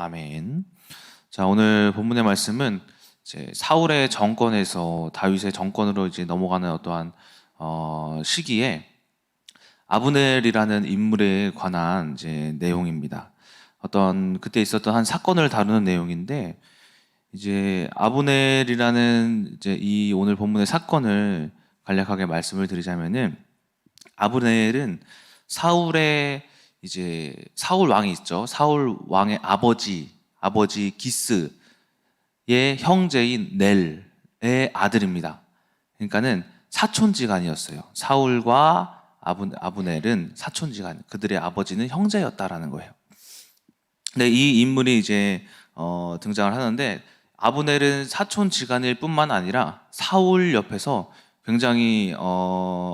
아멘. 자, 오늘 본문의 말씀은 이제 사울의 정권에서 다윗의 정권으로 이제 넘어가는 어떠한 시기에 아브넬이라는 인물에 관한 이제 내용입니다. 어떤 그때 있었던 한 사건을 다루는 내용인데 이제 아브넬이라는 이제 이 오늘 본문의 사건을 간략하게 말씀을 드리자면은 아브넬은 사울의 이제 사울 왕이 있죠. 사울 왕의 아버지 기스의 형제인 넬의 아들입니다. 그러니까는 사촌지간이었어요. 사울과 아브넬은 사촌지간, 그들의 아버지는 형제였다라는 거예요. 근데 이 인물이 이제 등장을 하는데 아브넬은 사촌지간일 뿐만 아니라 사울 옆에서 굉장히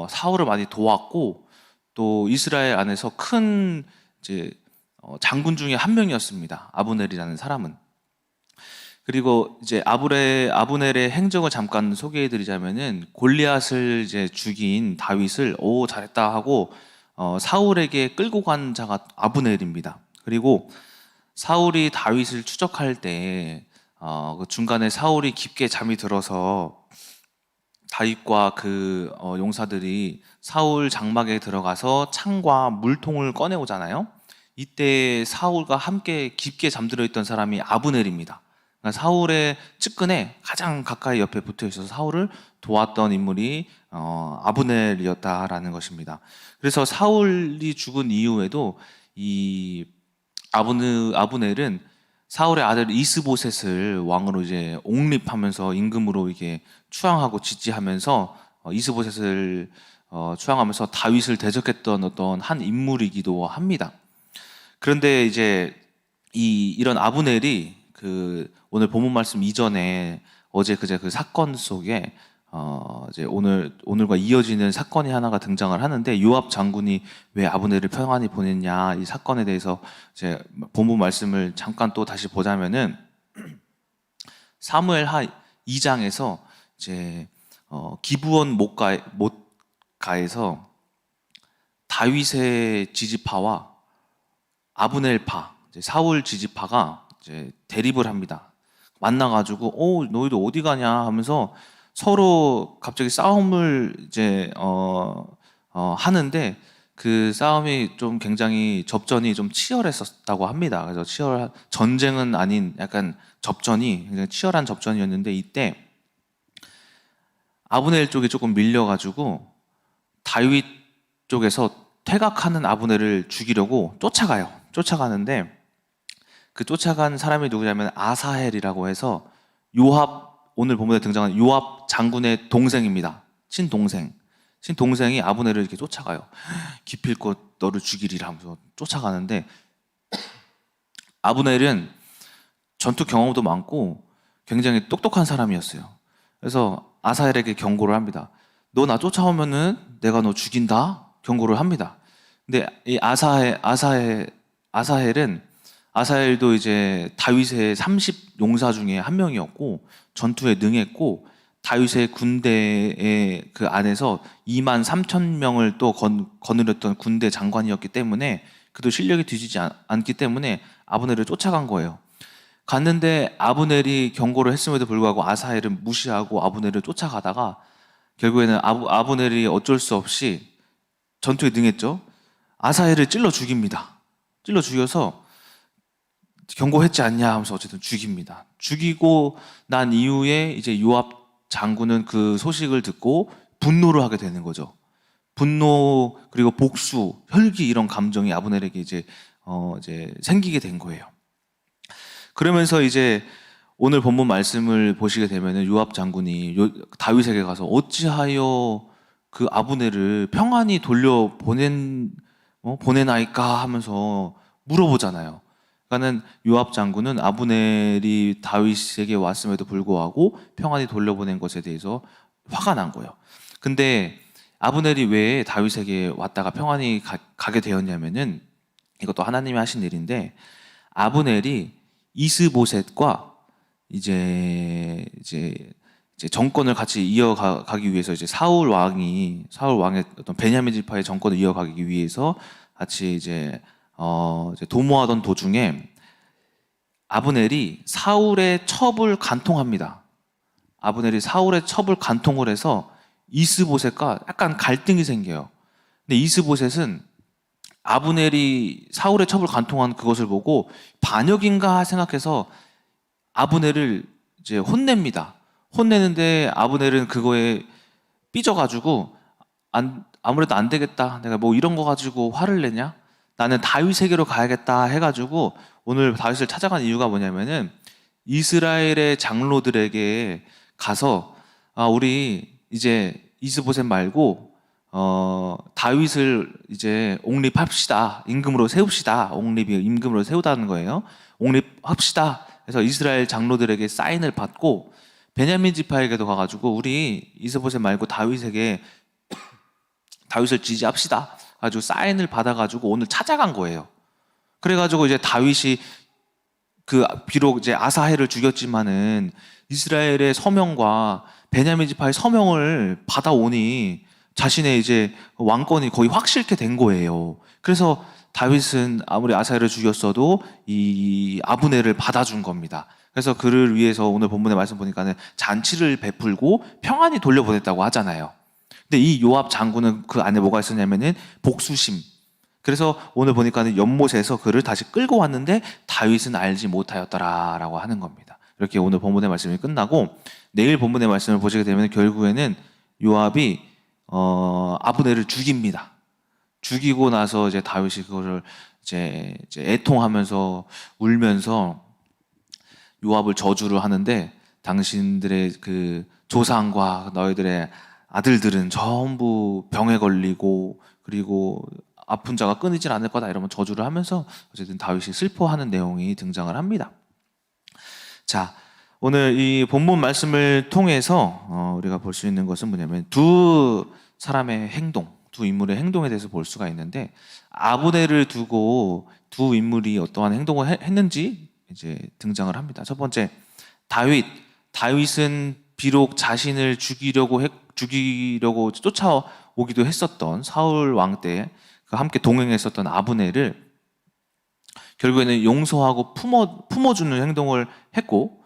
사울을 많이 도왔고 또 이스라엘 안에서 큰 이제 장군 중에 한 명이었습니다. 아브넬이라는 사람은. 그리고 이제 아브넬의 행적을 잠깐 소개해드리자면은 골리앗을 이제 죽인 다윗을 오 잘했다 하고 사울에게 끌고 간 자가 아브넬입니다. 그리고 사울이 다윗을 추적할 때 그 중간에 사울이 깊게 잠이 들어서 다윗과 그 용사들이 사울 장막에 들어가서 창과 물통을 꺼내오잖아요. 이때 사울과 함께 깊게 잠들어 있던 사람이 아브넬입니다. 그러니까 사울의 측근에 가장 가까이 옆에 붙어 있어서 사울을 도왔던 인물이 아브넬이었다라는 것입니다. 그래서 사울이 죽은 이후에도 이 아브넬은 사울의 아들 이스보셋을 왕으로 이제 옹립하면서 임금으로 이게 추앙하고 지지하면서 이스보셋을 추앙하면서 다윗을 대적했던 어떤 한 인물이기도 합니다. 그런데 이제 이런 아브넬이 그 오늘 본문 말씀 이전에 어제 그제 그 사건 속에 이제 오늘과 이어지는 사건이 하나가 등장을 하는데 요압 장군이 왜 아브넬을 평안히 보냈냐 이 사건에 대해서 이제 본문 말씀을 잠깐 또 다시 보자면은 사무엘하 2장에서 이제 기브온 못가에서 다윗의 지지파와 아브넬파 사울 지지파가 이제 대립을 합니다. 만나가지고 너희도 어디 가냐 하면서 서로 갑자기 싸움을 이제 하는데 그 싸움이 좀 굉장히 접전이 좀 치열했었다고 합니다. 그래서 전쟁은 아닌 약간 접전이 굉장히 치열한 접전이었는데 이때 아브넬 쪽이 조금 밀려가지고 다윗 쪽에서 퇴각하는 아브넬을 죽이려고 쫓아가는데 그 쫓아간 사람이 누구냐면 아사헬이라고 해서 오늘 본문에 등장하는 요압 장군의 동생입니다. 친동생이 아브넬을 이렇게 쫓아가요. 기필코 너를 죽이리라 하면서 쫓아가는데 아브넬은 전투 경험도 많고 굉장히 똑똑한 사람이었어요. 그래서 아사헬에게 경고를 합니다. 너 나 쫓아오면은 내가 너 죽인다 경고를 합니다. 근데 이 아사헬도 이제 다윗의 30 용사 중에 한 명이었고 전투에 능했고 다윗의 군대의 그 안에서 2만 3천 명을 또 거느렸던 군대 장관이었기 때문에 그도 실력이 뒤지지 않기 때문에 아브넬을 쫓아간 거예요. 갔는데 아브넬이 경고를 했음에도 불구하고 아사헬은 무시하고 아브넬을 쫓아가다가 결국에는 아브넬이 어쩔 수 없이 전투에 능했죠. 아사헬을 찔러 죽입니다. 찔러 죽여서 경고했지 않냐 하면서 어쨌든 죽입니다. 죽이고 난 이후에 이제 요압 장군은 그 소식을 듣고 분노를 하게 되는 거죠. 분노 그리고 복수, 혈기 이런 감정이 아브넬에게 이제 생기게 된 거예요. 그러면서 이제 오늘 본문 말씀을 보시게 되면은 요압 장군이 다윗에게 가서 어찌하여 그 아브넬을 평안히 보내나이까 하면서 물어보잖아요. 그러니까는 요압 장군은 아브넬이 다윗에게 왔음에도 불구하고 평안히 돌려보낸 것에 대해서 화가 난 거예요. 근데 아브넬이 왜 다윗에게 왔다가 평안히 가게 되었냐면은 이것도 하나님이 하신 일인데 아브넬이 이스보셋과 이제 정권을 같이 이어가기 위해서 이제 사울 왕의 어떤 베냐민 지파의 정권을 이어가기 위해서 같이 이제 도모하던 도중에 아브넬이 사울의 첩을 간통합니다. 아브넬이 사울의 첩을 간통을 해서 이스보셋과 약간 갈등이 생겨요. 근데 이스보셋은 아브넬이 사울의 첩을 간통한 그것을 보고 반역인가 생각해서 아브넬을 이제 혼냅니다. 혼내는데 아브넬은 그거에 삐져가지고 아무래도 안 되겠다. 내가 뭐 이런 거 가지고 화를 내냐? 나는 다윗에게로 가야겠다 해가지고 오늘 다윗을 찾아간 이유가 뭐냐면은 이스라엘의 장로들에게 가서 우리 이제 이스보셋 말고 다윗을 이제 옹립합시다. 임금으로 세웁시다. 옹립이 임금으로 세우다는 거예요. 옹립합시다. 그래서 이스라엘 장로들에게 사인을 받고 베냐민 지파에게도 가가지고 우리 이스보셋 말고 다윗에게 다윗을 지지합시다. 가지고 사인을 받아가지고 오늘 찾아간 거예요. 그래가지고 이제 다윗이 비록 이제 아사헬을 죽였지만은 이스라엘의 서명과 베냐민 지파의 서명을 받아오니 자신의 이제 왕권이 거의 확실케 된 거예요. 그래서 다윗은 아무리 아사헬을 죽였어도 이 아브넬을 받아준 겁니다. 그래서 그를 위해서 오늘 본문의 말씀 보니까는 잔치를 베풀고 평안히 돌려보냈다고 하잖아요. 근데 이 요압 장군은 그 안에 뭐가 있었냐면은 복수심. 그래서 오늘 보니까는 연못에서 그를 다시 끌고 왔는데 다윗은 알지 못하였더라라고 하는 겁니다. 이렇게 오늘 본문의 말씀이 끝나고 내일 본문의 말씀을 보시게 되면 결국에는 요압이 아브넬을 죽입니다. 죽이고 나서 이제 다윗이 그거를 이제 애통하면서 울면서 요압을 저주를 하는데 당신들의 그 조상과 너희들의 아들들은 전부 병에 걸리고 그리고 아픈 자가 끊이질 않을 거다 이러면 저주를 하면서 어쨌든 다윗이 슬퍼하는 내용이 등장을 합니다. 자, 오늘 이 본문 말씀을 통해서 우리가 볼 수 있는 것은 뭐냐면 두 사람의 행동, 두 인물의 행동에 대해서 볼 수가 있는데 아브넬을 두고 두 인물이 어떠한 행동을 했는지 이제 등장을 합니다. 첫 번째, 다윗은 비록 자신을 죽이려고 쫓아오기도 했었던 사울 왕 때 함께 동행했었던 아브넬을 결국에는 용서하고 품어주는 행동을 했고,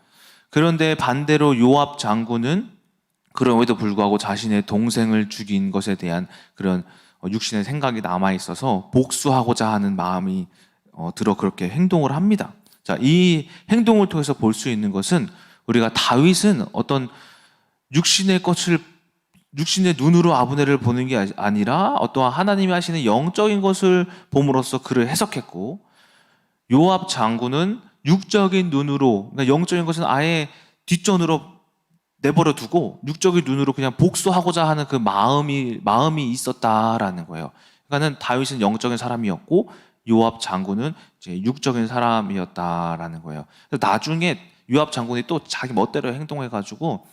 그런데 반대로 요압 장군은 그럼에도 불구하고 자신의 동생을 죽인 것에 대한 그런 육신의 생각이 남아 있어서 복수하고자 하는 마음이 들어 그렇게 행동을 합니다. 자, 이 행동을 통해서 볼 수 있는 것은 우리가 다윗은 어떤 육신의 눈으로 아브넬을 보는 게 아니라 어떠한 하나님이 하시는 영적인 것을 봄으로써 그를 해석했고, 요압 장군은 육적인 눈으로, 그러니까 영적인 것은 아예 뒷전으로 내버려 두고 육적인 눈으로 그냥 복수하고자 하는 그 마음이 있었다라는 거예요. 그러니까는 다윗은 영적인 사람이었고 요압 장군은 이제 육적인 사람이었다라는 거예요. 나중에 요압 장군이 또 자기 멋대로 행동해가지고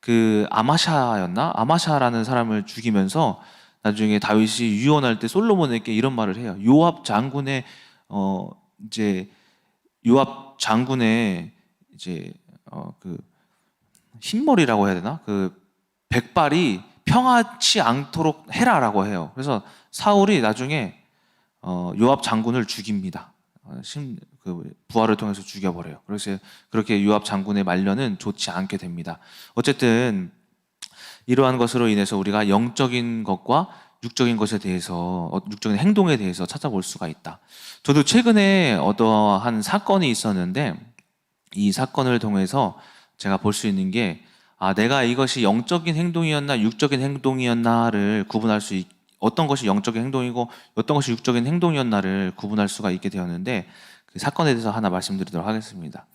그 아마샤라는 사람을 죽이면서 나중에 다윗이 유언할 때 솔로몬에게 이런 말을 해요. 요압 장군의 그 흰머리라고 해야 되나? 그 백발이 평하지 않도록 해라라고 해요. 그래서 사울이 나중에 요압 장군을 죽입니다. 부하를 통해서 죽여버려요. 그래서 그렇게 요압 장군의 말년은 좋지 않게 됩니다. 어쨌든 이러한 것으로 인해서 우리가 영적인 것과 육적인 것에 대해서, 육적인 행동에 대해서 찾아볼 수가 있다. 저도 최근에 어떠한 사건이 있었는데 이 사건을 통해서 제가 볼 수 있는 게 내가 이것이 영적인 행동이었나 육적인 행동이었나를 구분할 수 어떤 것이 영적인 행동이고 어떤 것이 육적인 행동이었나를 구분할 수가 있게 되었는데 그 사건에 대해서 하나 말씀드리도록 하겠습니다.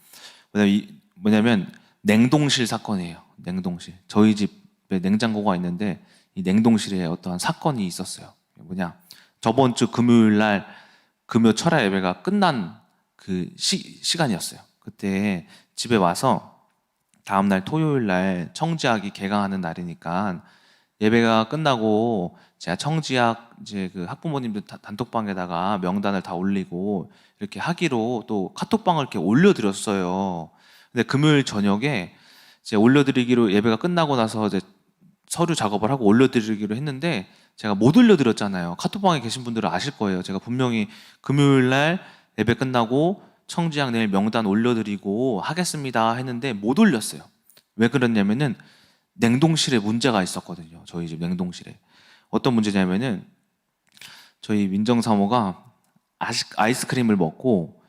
뭐냐면 냉동실 사건이에요. 냉동실. 저희 집에 냉장고가 있는데 이 냉동실에 어떠한 사건이 있었어요. 저번 주 금요일 날 금요 철야 예배가 끝난 그 시간이었어요. 그때 집에 와서 다음날 토요일 날 청지학이 개강하는 날이니까 예배가 끝나고 제가 청지학 이제 그 학부모님들 단톡방에다가 명단을 다 올리고 이렇게 하기로 또 카톡방을 이렇게 올려드렸어요. 근데 금요일 저녁에 제가 올려드리기로 예배가 끝나고 나서 이제 서류 작업을 하고 올려드리기로 했는데 제가 못 올려드렸잖아요. 카톡방에 계신 분들은 아실 거예요. 제가 분명히 금요일 날 예배 끝나고 청지향 내일 명단 올려드리고 하겠습니다 했는데 못 올렸어요. 왜 그랬냐면은 냉동실에 문제가 있었거든요. 저희 집 냉동실에. 어떤 문제냐면은 저희 민정사모가 아이스크림을 먹고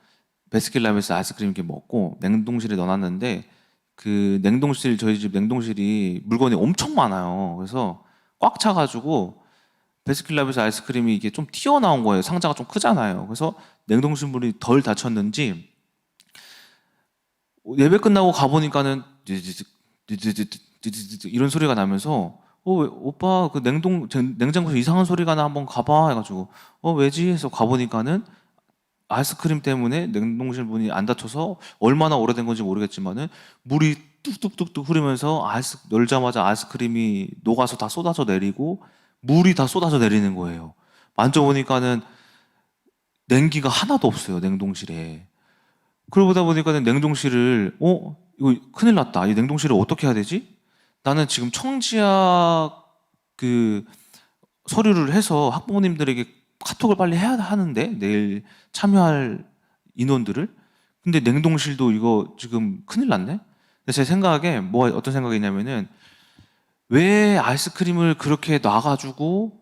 베스킨라빈스 아이스크림 이렇게 먹고 냉동실에 넣어놨는데 그 냉동실 저희 집 냉동실이 물건이 엄청 많아요. 그래서 꽉 차가지고 베스킨라빈스 아이스크림이 이게 좀 튀어나온 거예요. 상자가 좀 크잖아요. 그래서 냉동실 문이 덜 닫혔는지 예배 끝나고 가보니까는 이런 소리가 나면서 오빠 그 냉장고에서 이상한 소리가 나 한번 가봐 해가지고 왜지 해서 가보니까는 아이스크림 때문에 냉동실 문이 안 닫혀서 얼마나 오래된 건지 모르겠지만은 물이 뚝뚝뚝뚝 흐르면서 열자마자 아이스크림이 녹아서 다 쏟아져 내리고 물이 다 쏟아져 내리는 거예요. 만져보니까는 냉기가 하나도 없어요, 냉동실에. 그러다 보니까는 냉동실을 이거 큰일 났다. 이 냉동실을 어떻게 해야 되지? 나는 지금 청지학 그 서류를 해서 학부모님들에게 카톡을 빨리 해야 하는데 내일 참여할 인원들을. 근데 냉동실도 이거 지금 큰일 났네. 근데 제 생각에 어떤 생각이 있냐면은 왜 아이스크림을 그렇게 놔가지고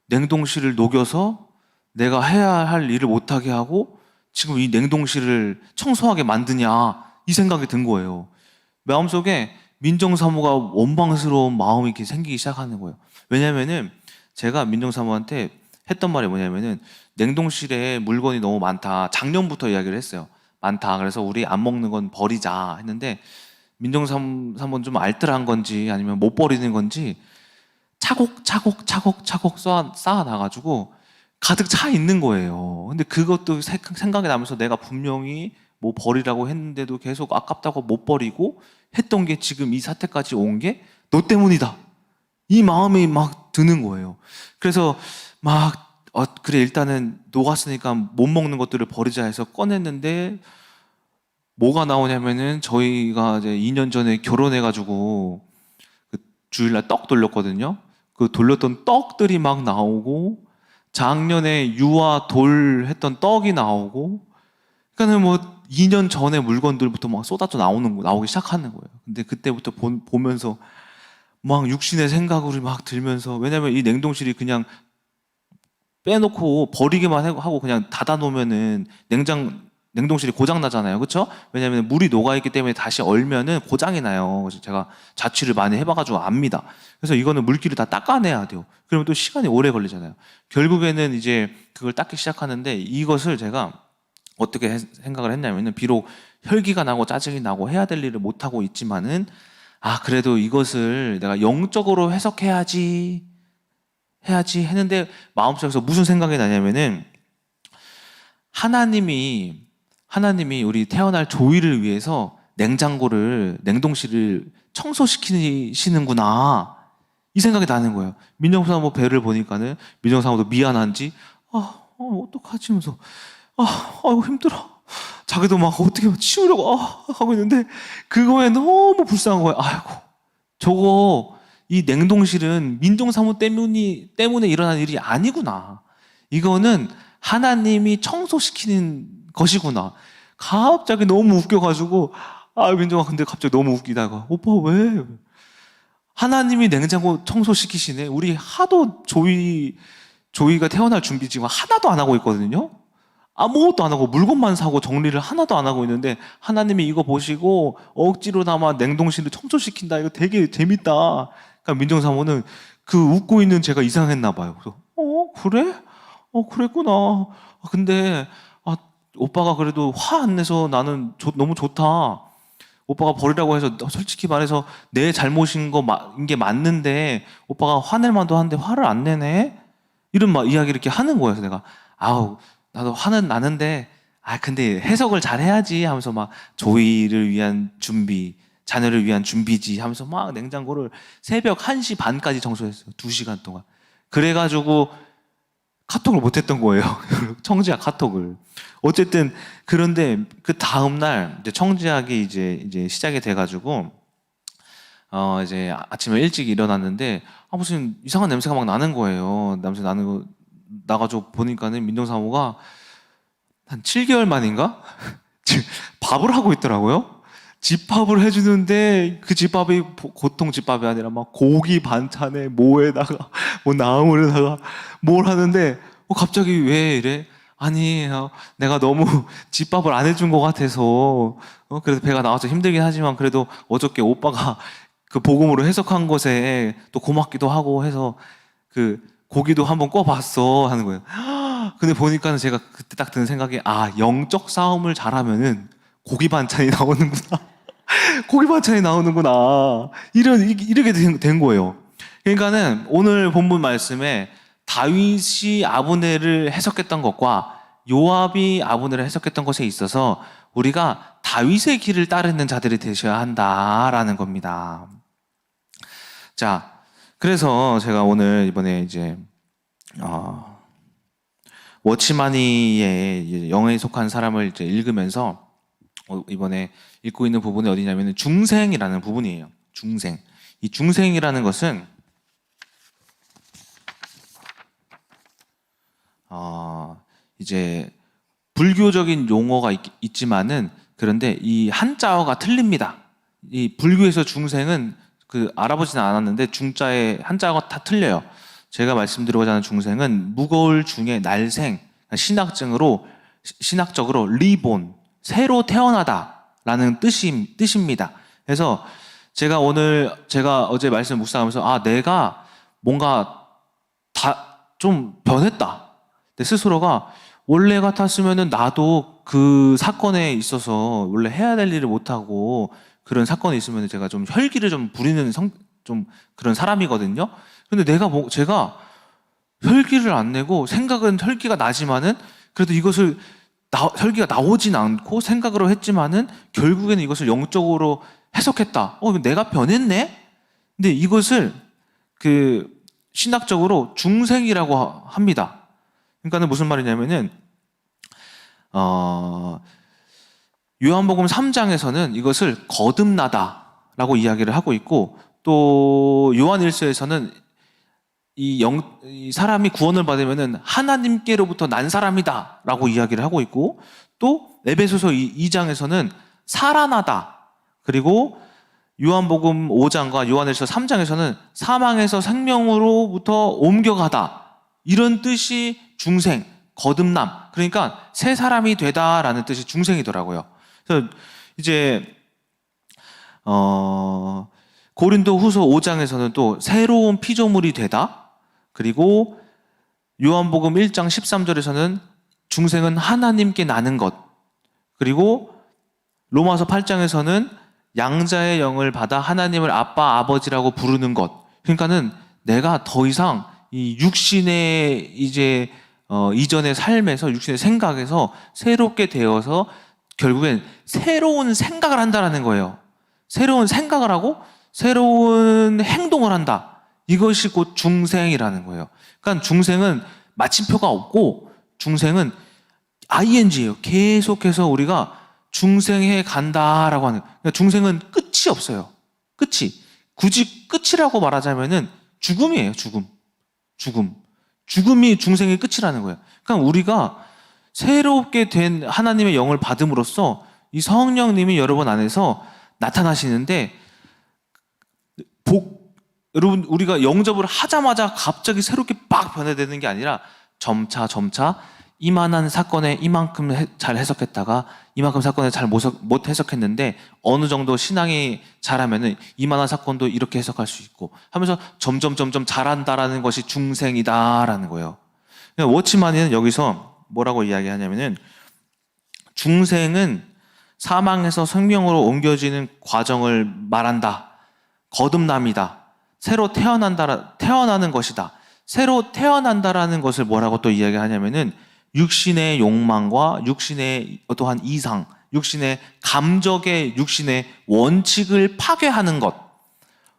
냉동실을 녹여서 내가 해야 할 일을 못하게 하고 지금 이 냉동실을 청소하게 만드냐 이 생각이 든 거예요. 마음속에 민정사모가 원망스러운 마음이 이렇게 생기기 시작하는 거예요. 왜냐면은 제가 민정사모한테 했던 말이 뭐냐면은 냉동실에 물건이 너무 많다. 작년부터 이야기를 했어요. 많다. 그래서 우리 안 먹는 건 버리자 했는데 민정사모는 좀 알뜰한 건지 아니면 못 버리는 건지 차곡차곡 쌓아놔가지고 가득 차 있는 거예요. 근데 그것도 생각이 나면서 내가 분명히 뭐 버리라고 했는데도 계속 아깝다고 못 버리고 했던 게 지금 이 사태까지 온 게 너 때문이다. 이 마음이 막 드는 거예요. 그래서 그래 일단은 녹았으니까 못 먹는 것들을 버리자 해서 꺼냈는데 뭐가 나오냐면은 저희가 이제 2년 전에 결혼해가지고 그 주일날 떡 돌렸거든요. 그 돌렸던 떡들이 막 나오고 작년에 유아 돌 했던 떡이 나오고 그러니까는 뭐 2년 전에 물건들부터 막 쏟아져 나오기 시작하는 거예요. 근데 그때부터 보면서 막 육신의 생각으로 막 들면서 왜냐면 이 냉동실이 그냥 빼놓고 버리기만 하고 그냥 닫아 놓으면은 냉동실이 고장 나잖아요. 그렇죠? 왜냐면 물이 녹아 있기 때문에 다시 얼면은 고장이 나요. 그래서 제가 자취를 많이 해봐가지고 압니다. 그래서 이거는 물기를 다 닦아내야 돼요. 그러면 또 시간이 오래 걸리잖아요. 결국에는 이제 그걸 닦기 시작하는데 이것을 제가 어떻게 생각을 했냐면은 비록 혈기가 나고 짜증이 나고 해야 될 일을 못 하고 있지만은 그래도 이것을 내가 영적으로 해석해야지 했는데 마음속에서 무슨 생각이 나냐면은 하나님이 우리 태어날 조이를 위해서 냉동실을 청소시키시는구나 이 생각이 나는 거예요. 민정사모 배를 보니까는 민정사모도 미안한지 어떡하지 하면서 아이고 힘들어. 자기도 막 어떻게 치우려고 하고 있는데 그거에 너무 불쌍한 거예요. 아이고 저거 이 냉동실은 민정사모 때문에 일어난 일이 아니구나. 이거는 하나님이 청소시키는 것이구나. 갑자기 너무 웃겨가지고 민정아 근데 갑자기 너무 웃기다가 오빠 왜? 하나님이 냉장고 청소시키시네. 우리 하도 조이가 태어날 준비 지금 하나도 안 하고 있거든요. 아무것도 안 하고 물건만 사고 정리를 하나도 안 하고 있는데 하나님이 이거 보시고 억지로나마 냉동실을 청소시킨다. 이거 되게 재밌다. 그러니까 민정사모는 그 웃고 있는 제가 이상했나 봐요. 그래서 그래? 그랬구나. 근데 오빠가 그래도 화 안 내서 나는 너무 좋다. 오빠가 버리라고 해서 솔직히 말해서 내 잘못인 게 맞는데 오빠가 화낼 만도 한데 화를 안 내네? 이런 이야기를 이렇게 하는 거예요. 그래서 내가 나도 화는 나는데 근데 해석을 잘 해야지 하면서 막 조이를 위한 준비, 자녀를 위한 준비지 하면서 막 냉장고를 새벽 1시 반까지 청소했어요. 2시간 동안. 그래가지고 카톡을 못했던 거예요. 청지학 카톡을. 어쨌든 그런데 그 다음날 이제 청지학이 이제 시작이 돼가지고 이제 아침에 일찍 일어났는데 무슨 이상한 냄새가 막 나는 거예요. 냄새 나는 거 나가지고 보니까는 민정사모가 한 7개월 만인가? 밥을 하고 있더라고요. 집밥을 해주는데 그 집밥이 보통 집밥이 아니라 막 고기 반찬에 뭐에다가 뭐 나물에다가 뭘 하는데 갑자기 왜 이래? 아니 내가 너무 집밥을 안 해준 것 같아서 그래서 배가 나와서 힘들긴 하지만 그래도 어저께 오빠가 그 복음으로 해석한 것에 또 고맙기도 하고 해서 그 고기도 한번 꺼봤어 하는 거예요. 근데 보니까는 제가 그때 딱 드는 생각이 영적 싸움을 잘하면은 고기 반찬이 나오는구나. 고기 반찬이 나오는구나. 이렇게 된 거예요. 그러니까는 오늘 본문 말씀에 다윗이 아브넬을 해석했던 것과 요압이 아브넬을 해석했던 것에 있어서 우리가 다윗의 길을 따르는 자들이 되셔야 한다라는 겁니다. 자, 그래서 제가 오늘 이번에 이제 워치마니의 영에 속한 사람을 이제 읽으면서 이번에 읽고 있는 부분이 어디냐면 중생이라는 부분이에요. 중생. 이 중생이라는 것은 이제 불교적인 용어가 있지만은 그런데 이 한자어가 틀립니다. 이 불교에서 중생은 알아보지는 않았는데 중자의 한자어가 다 틀려요. 제가 말씀드리고자 하는 중생은 무거울 중에 날생, 신학적으로 리본, 새로 태어나다라는 뜻입니다. 그래서 제가 어제 말씀 묵상하면서 내가 뭔가 좀 변했다. 내 스스로가 원래 같았으면은 나도 그 사건에 있어서 원래 해야 될 일을 못하고 그런 사건이 있으면 제가 좀 혈기를 좀 부리는 좀 그런 사람이거든요. 근데 제가 혈기를 안 내고 생각은 혈기가 나지만은 그래도 이것을 혈기가 나오진 않고 생각으로 했지만은 결국에는 이것을 영적으로 해석했다. 내가 변했네? 근데 이것을 신학적으로 중생이라고 합니다. 그러니까는 무슨 말이냐면은 요한복음 3장에서는 이것을 거듭나다라고 이야기를 하고 있고 또 요한일서에서는 이 사람이 구원을 받으면은 하나님께로부터 난 사람이다라고 이야기를 하고 있고 또 에베소서 2장에서는 살아나다 그리고 요한복음 5장과 요한일서 3장에서는 사망에서 생명으로부터 옮겨가다 이런 뜻이 중생, 거듭남 그러니까 새 사람이 되다라는 뜻이 중생이더라고요. 그래서 이제 고린도후서 5장에서는 또 새로운 피조물이 되다 그리고 요한복음 1장 13절에서는 중생은 하나님께 나는 것 그리고 로마서 8장에서는 양자의 영을 받아 하나님을 아빠 아버지라고 부르는 것 그러니까는 내가 더 이상 이 육신의 이제 이전의 삶에서 육신의 생각에서 새롭게 되어서 결국엔 새로운 생각을 한다라는 거예요. 새로운 생각을 하고 새로운 행동을 한다. 이것이 곧 중생이라는 거예요. 그러니까 중생은 마침표가 없고 중생은 ing예요. 계속해서 우리가 중생해 간다라고 하는. 그러니까 중생은 끝이 없어요. 끝이. 굳이 끝이라고 말하자면은 죽음이에요. 죽음이 중생의 끝이라는 거예요. 그러니까 우리가 새롭게 된 하나님의 영을 받음으로써 이 성령님이 여러분 안에서 나타나시는데 여러분 우리가 영접을 하자마자 갑자기 새롭게 빡 변해되는 게 아니라 점차 이만한 사건에 이만큼 잘 해석했다가 이만큼 사건에 잘 못 해석했는데 어느 정도 신앙이 잘하면은 이만한 사건도 이렇게 해석할 수 있고 하면서 점점 잘한다라는 것이 중생이다라는 거예요. 워치마니는 여기서 뭐라고 이야기하냐면은 중생은 사망에서 생명으로 옮겨지는 과정을 말한다. 거듭남이다. 새로 태어나는 것이다. 새로 태어난다라는 것을 뭐라고 또 이야기하냐면은 육신의 욕망과 육신의 어떠한 이상, 육신의 감정의 육신의 원칙을 파괴하는 것.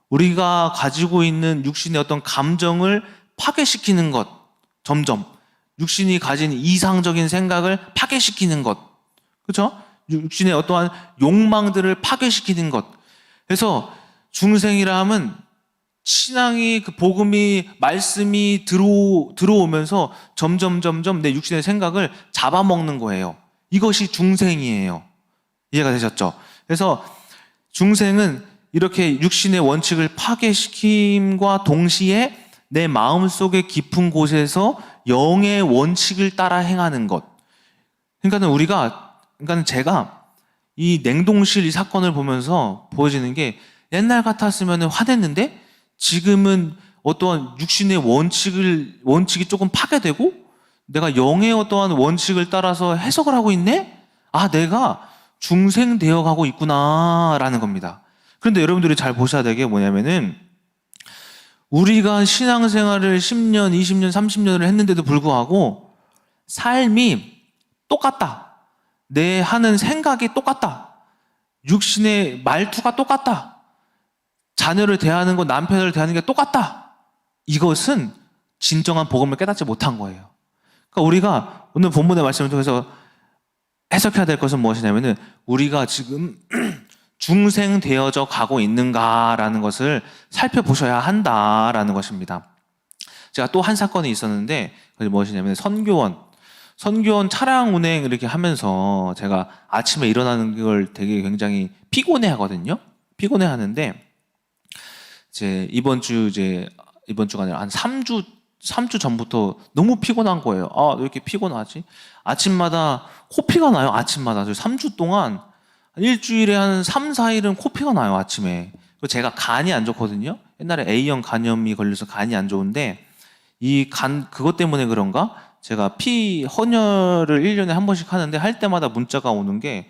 우리가 가지고 있는 육신의 어떤 감정을 파괴시키는 것. 점점. 육신이 가진 이상적인 생각을 파괴시키는 것. 그렇죠? 육신의 어떠한 욕망들을 파괴시키는 것. 그래서 중생이라 하면 신앙이 복음이 말씀이 들어오면서 점점 내 육신의 생각을 잡아먹는 거예요. 이것이 중생이에요. 이해가 되셨죠? 그래서 중생은 이렇게 육신의 원칙을 파괴시킴과 동시에 내 마음속의 깊은 곳에서 영의 원칙을 따라 행하는 것. 그러니까는 제가 이 냉동실 이 사건을 보면서 보여지는 게 옛날 같았으면 화냈는데 지금은 어떠한 육신의 원칙이 조금 파괴되고 내가 영의 어떠한 원칙을 따라서 해석을 하고 있네? 아, 내가 중생되어 가고 있구나라는 겁니다. 그런데 여러분들이 잘 보셔야 될 게 뭐냐면은 우리가 신앙생활을 10년, 20년, 30년을 했는데도 불구하고 삶이 똑같다. 내 하는 생각이 똑같다. 육신의 말투가 똑같다. 자녀를 대하는 것, 남편을 대하는 게 똑같다. 이것은 진정한 복음을 깨닫지 못한 거예요. 그러니까 우리가 오늘 본문의 말씀을 통해서 해석해야 될 것은 무엇이냐면은 우리가 지금 중생되어져 가고 있는가라는 것을 살펴보셔야 한다라는 것입니다. 제가 또 한 사건이 있었는데 그게 무엇이냐면 선교원 차량 운행 이렇게 하면서 제가 아침에 일어나는 걸 되게 굉장히 피곤해 하거든요. 피곤해 하는데 이번 주가 아니라 한 3주 전부터 너무 피곤한 거예요. 아, 왜 이렇게 피곤하지? 아침마다 코피가 나요. 아침마다. 3주 동안 일주일에 한 3, 4일은 코피가 나요. 아침에. 그리고 제가 간이 안 좋거든요. 옛날에 A형 간염이 걸려서 간이 안 좋은데 그것 때문에 그런가? 제가 헌혈을 1년에 한 번씩 하는데 할 때마다 문자가 오는 게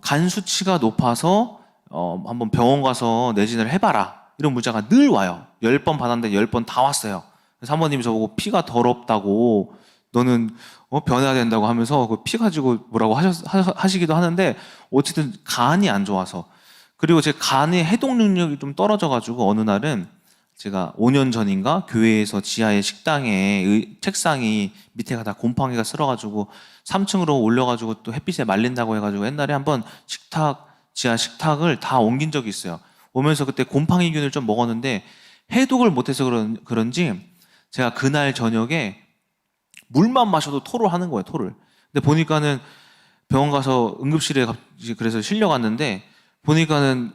간 수치가 높아서 한번 병원 가서 내진을 해봐라. 이런 문자가 늘 와요. 10번 받았는데 10번 다 왔어요. 사모님이 저보고 피가 더럽다고 너는 변해야 된다고 하면서 그 피 가지고 뭐라고 하시기도 하는데 어쨌든 간이 안 좋아서 그리고 제 간의 해독 능력이 좀 떨어져가지고 어느 날은 제가 5년 전인가 교회에서 지하의 식당에 책상이 밑에가 다 곰팡이가 쓸어가지고 3층으로 올려가지고 또 햇빛에 말린다고 해가지고 옛날에 한번 지하 식탁을 다 옮긴 적이 있어요. 오면서 그때 곰팡이균을 좀 먹었는데 해독을 못해서 그런지 제가 그날 저녁에 물만 마셔도 토를 하는 거예요, 토를. 근데 보니까는 병원 가서 응급실에 그래서 실려갔는데 보니까는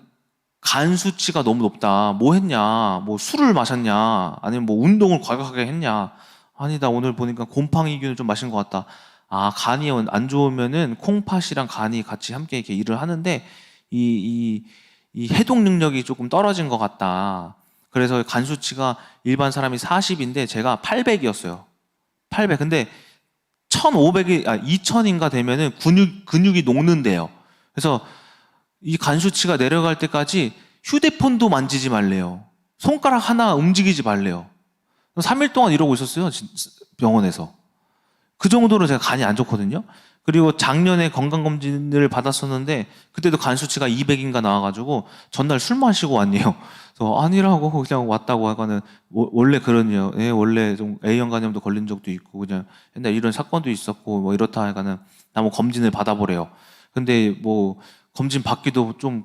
간 수치가 너무 높다. 뭐 했냐? 뭐 술을 마셨냐? 아니면 뭐 운동을 과격하게 했냐? 아니, 나 오늘 보니까 곰팡이균을 좀 마신 것 같다. 아, 간이 안 좋으면은 콩팥이랑 간이 같이 함께 이렇게 일을 하는데 이 해독 능력이 조금 떨어진 것 같다. 그래서 간 수치가 일반 사람이 40인데 제가 800이었어요. 800. 근데 2000인가 되면은 근육이 녹는데요. 그래서 이 간 수치가 내려갈 때까지 휴대폰도 만지지 말래요. 손가락 하나 움직이지 말래요. 3일 동안 이러고 있었어요. 병원에서. 그 정도로 제가 간이 안 좋거든요. 그리고 작년에 건강검진을 받았었는데 그때도 간 수치가 200인가 나와가지고 전날 술 마시고 왔네요. 그래서 아니라고 그냥 왔다고 하고는 원래 그러네요. 예, 원래 좀 A형 간염도 걸린 적도 있고 그냥 옛날 이런 사건도 있었고 뭐 이렇다 하니까는 나 뭐 검진을 받아보래요. 근데 뭐 검진 받기도 좀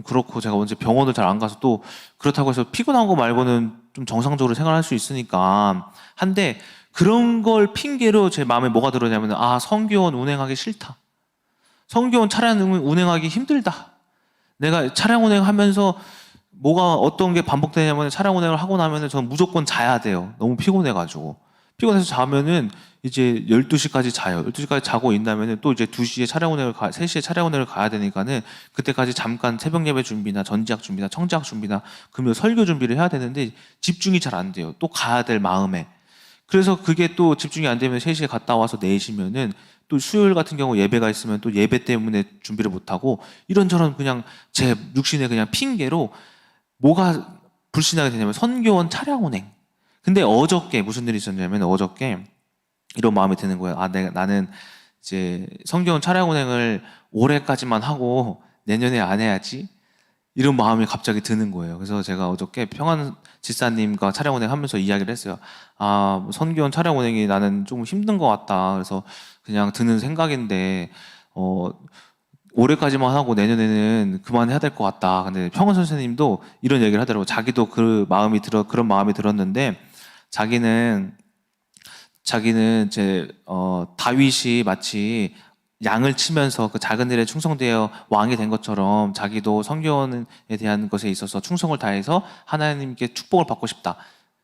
그렇고 제가 언제 병원을 잘 안 가서 또 그렇다고 해서 피곤한 거 말고는 좀 정상적으로 생활할 수 있으니까 한데 그런 걸 핑계로 제 마음에 뭐가 들었냐면 성교원 운행하기 싫다. 성교원 차량 운행하기 힘들다. 내가 차량 운행하면서 어떤 게 반복되냐면 차량 운행을 하고 나면은 저는 무조건 자야 돼요. 너무 피곤해가지고. 피곤해서 자면은 이제 12시까지 자요. 12시까지 자고 있다면은 또 이제 2시에 3시에 차량 운행을 가야 되니까는 그때까지 잠깐 새벽 예배 준비나 전지학 준비나 청지학 준비나 금요 설교 준비를 해야 되는데 집중이 잘 안 돼요. 또 가야 될 마음에. 그래서 그게 또 집중이 안 되면 3시에 갔다 와서 4시면은 또 수요일 같은 경우 예배가 있으면 또 예배 때문에 준비를 못 하고 이런저런 그냥 제 육신의 그냥 핑계로 뭐가 불신하게 되냐면 선교원 차량 운행. 근데 어저께 무슨 일이 있었냐면 어저께 이런 마음이 드는 거예요. 나는 이제 선교원 차량 운행을 올해까지만 하고 내년에 안 해야지. 이런 마음이 갑자기 드는 거예요. 그래서 제가 어저께 평안 집사님과 차량 운행하면서 이야기를 했어요. 선교원 차량 운행이 나는 좀 힘든 것 같다. 그래서 그냥 드는 생각인데 올해까지만 하고 내년에는 그만해야 될 것 같다. 근데 평원 선생님도 이런 얘기를 하더라고요. 자기도 그런 마음이 들었는데 자기는 다윗이 마치 양을 치면서 그 작은 일에 충성되어 왕이 된 것처럼 자기도 성교원에 대한 것에 있어서 충성을 다해서 하나님께 축복을 받고 싶다.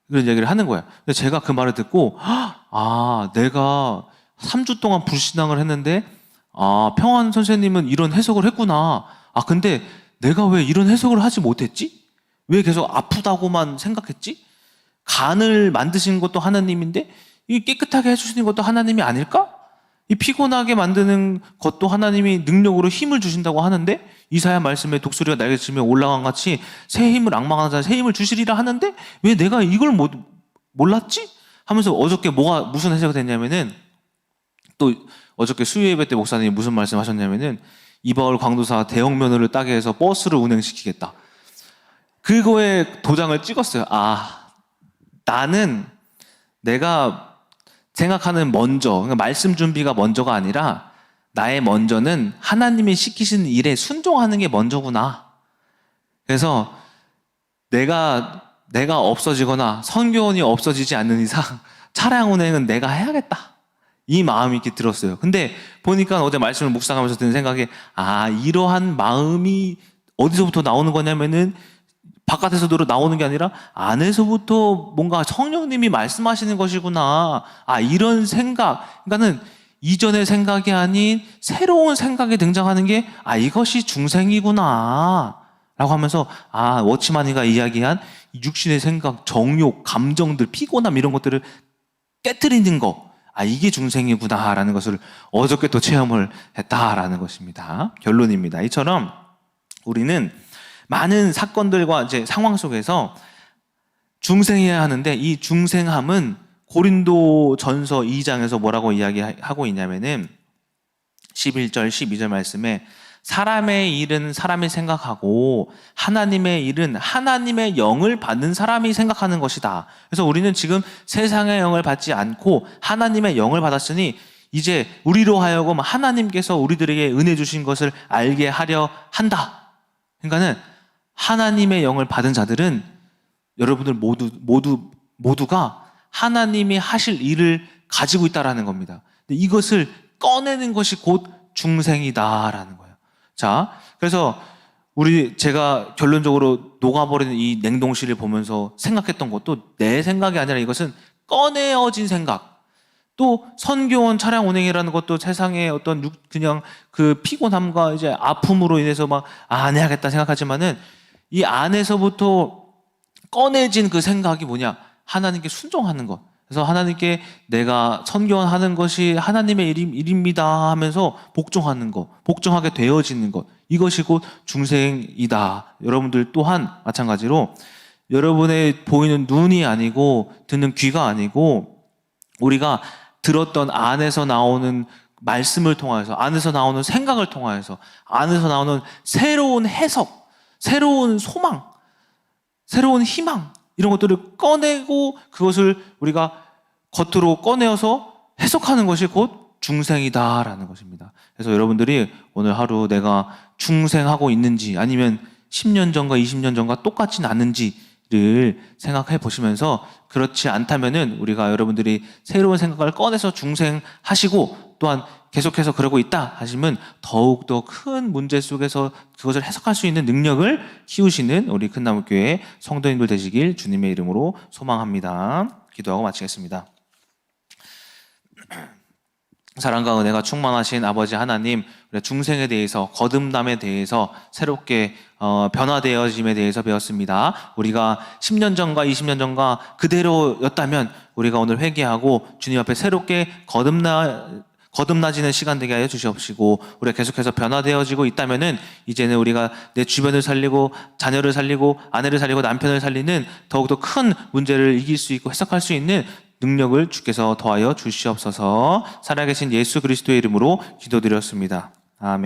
그런 얘기를 하는 거예요. 근데 제가 그 말을 듣고 내가 3주 동안 불신앙을 했는데 평안 선생님은 이런 해석을 했구나. 근데 내가 왜 이런 해석을 하지 못했지? 왜 계속 아프다고만 생각했지? 간을 만드신 것도 하나님인데 이 깨끗하게 해주시는 것도 하나님이 아닐까? 이 피곤하게 만드는 것도 하나님이 능력으로 힘을 주신다고 하는데 이사야 말씀에 독수리가 날개치며 올라간 같이 새 힘을 앙망하는 자는 새 힘을 주시리라 하는데 왜 내가 이걸 몰랐지? 하면서 어저께 무슨 해석이 됐냐면은 또 어저께 수요예배 때 목사님이 무슨 말씀하셨냐면은 이바울 광도사 대형 면허를 따게 해서 버스를 운행시키겠다. 그거에 도장을 찍었어요. 나는 내가 생각하는 그러니까 말씀 준비가 먼저가 아니라 나의 먼저는 하나님이 시키시는 일에 순종하는 게 먼저구나. 그래서 내가 없어지거나 선교원이 없어지지 않는 이상 차량 운행은 내가 해야겠다. 이 마음이 이렇게 들었어요. 근데 보니까 어제 말씀을 묵상하면서 드는 생각이 이러한 마음이 어디서부터 나오는 거냐면은 바깥에서도 나오는 게 아니라 안에서부터 뭔가 성령님이 말씀하시는 것이구나. 이런 생각. 그러니까는 이전의 생각이 아닌 새로운 생각이 등장하는 게 이것이 중생이구나. 라고 하면서 워치마니가 이야기한 육신의 생각, 정욕, 감정들, 피곤함 이런 것들을 깨트리는 거. 이게 중생이구나. 라는 것을 어저께 또 체험을 했다라는 것입니다. 결론입니다. 이처럼 우리는 많은 사건들과 이제 상황 속에서 중생해야 하는데 이 중생함은 고린도 전서 2장에서 뭐라고 이야기하고 있냐면은 11절, 12절 말씀에 사람의 일은 사람이 생각하고 하나님의 일은 하나님의 영을 받는 사람이 생각하는 것이다. 그래서 우리는 지금 세상의 영을 받지 않고 하나님의 영을 받았으니 이제 우리로 하여금 하나님께서 우리들에게 은혜 주신 것을 알게 하려 한다. 그러니까는 하나님의 영을 받은 자들은 여러분들 모두가 하나님이 하실 일을 가지고 있다라는 겁니다. 근데 이것을 꺼내는 것이 곧 중생이다라는 거예요. 자, 그래서 제가 결론적으로 녹아버리는 이 냉동실을 보면서 생각했던 것도 내 생각이 아니라 이것은 꺼내어진 생각. 또 선교원 차량 운행이라는 것도 세상의 어떤 그냥 그 피곤함과 이제 아픔으로 인해서 안 해야겠다 생각하지만은 이 안에서부터 꺼내진 그 생각이 뭐냐? 하나님께 순종하는 것. 그래서 하나님께 내가 선교원 하는 것이 하나님의 일입니다 하면서 복종하는 것, 복종하게 되어지는 것. 이것이 곧 중생이다. 여러분들 또한 마찬가지로 여러분의 보이는 눈이 아니고 듣는 귀가 아니고 우리가 들었던 안에서 나오는 말씀을 통하여서 안에서 나오는 생각을 통하여서 안에서 나오는 새로운 해석, 새로운 소망, 새로운 희망 이런 것들을 꺼내고 그것을 우리가 겉으로 꺼내어서 해석하는 것이 곧 중생이다라는 것입니다. 그래서 여러분들이 오늘 하루 내가 중생하고 있는지 아니면 10년 전과 20년 전과 똑같진 않은지를 생각해 보시면서 그렇지 않다면은 우리가 여러분들이 새로운 생각을 꺼내서 중생하시고 또한 계속해서 그러고 있다 하시면 더욱더 큰 문제 속에서 그것을 해석할 수 있는 능력을 키우시는 우리 큰나무교회 성도님들 되시길 주님의 이름으로 소망합니다. 기도하고 마치겠습니다. 사랑과 은혜가 충만하신 아버지 하나님, 우리 중생에 대해서 거듭남에 대해서 새롭게 변화되어짐에 대해서 배웠습니다. 우리가 10년 전과 20년 전과 그대로였다면 우리가 오늘 회개하고 주님 앞에 새롭게 거듭나지는 시간 되게 하여 주시옵시고 우리가 계속해서 변화되어지고 있다면은 이제는 우리가 내 주변을 살리고 자녀를 살리고 아내를 살리고 남편을 살리는 더욱더 큰 문제를 이길 수 있고 해석할 수 있는 능력을 주께서 더하여 주시옵소서. 살아계신 예수 그리스도의 이름으로 기도드렸습니다. 아멘.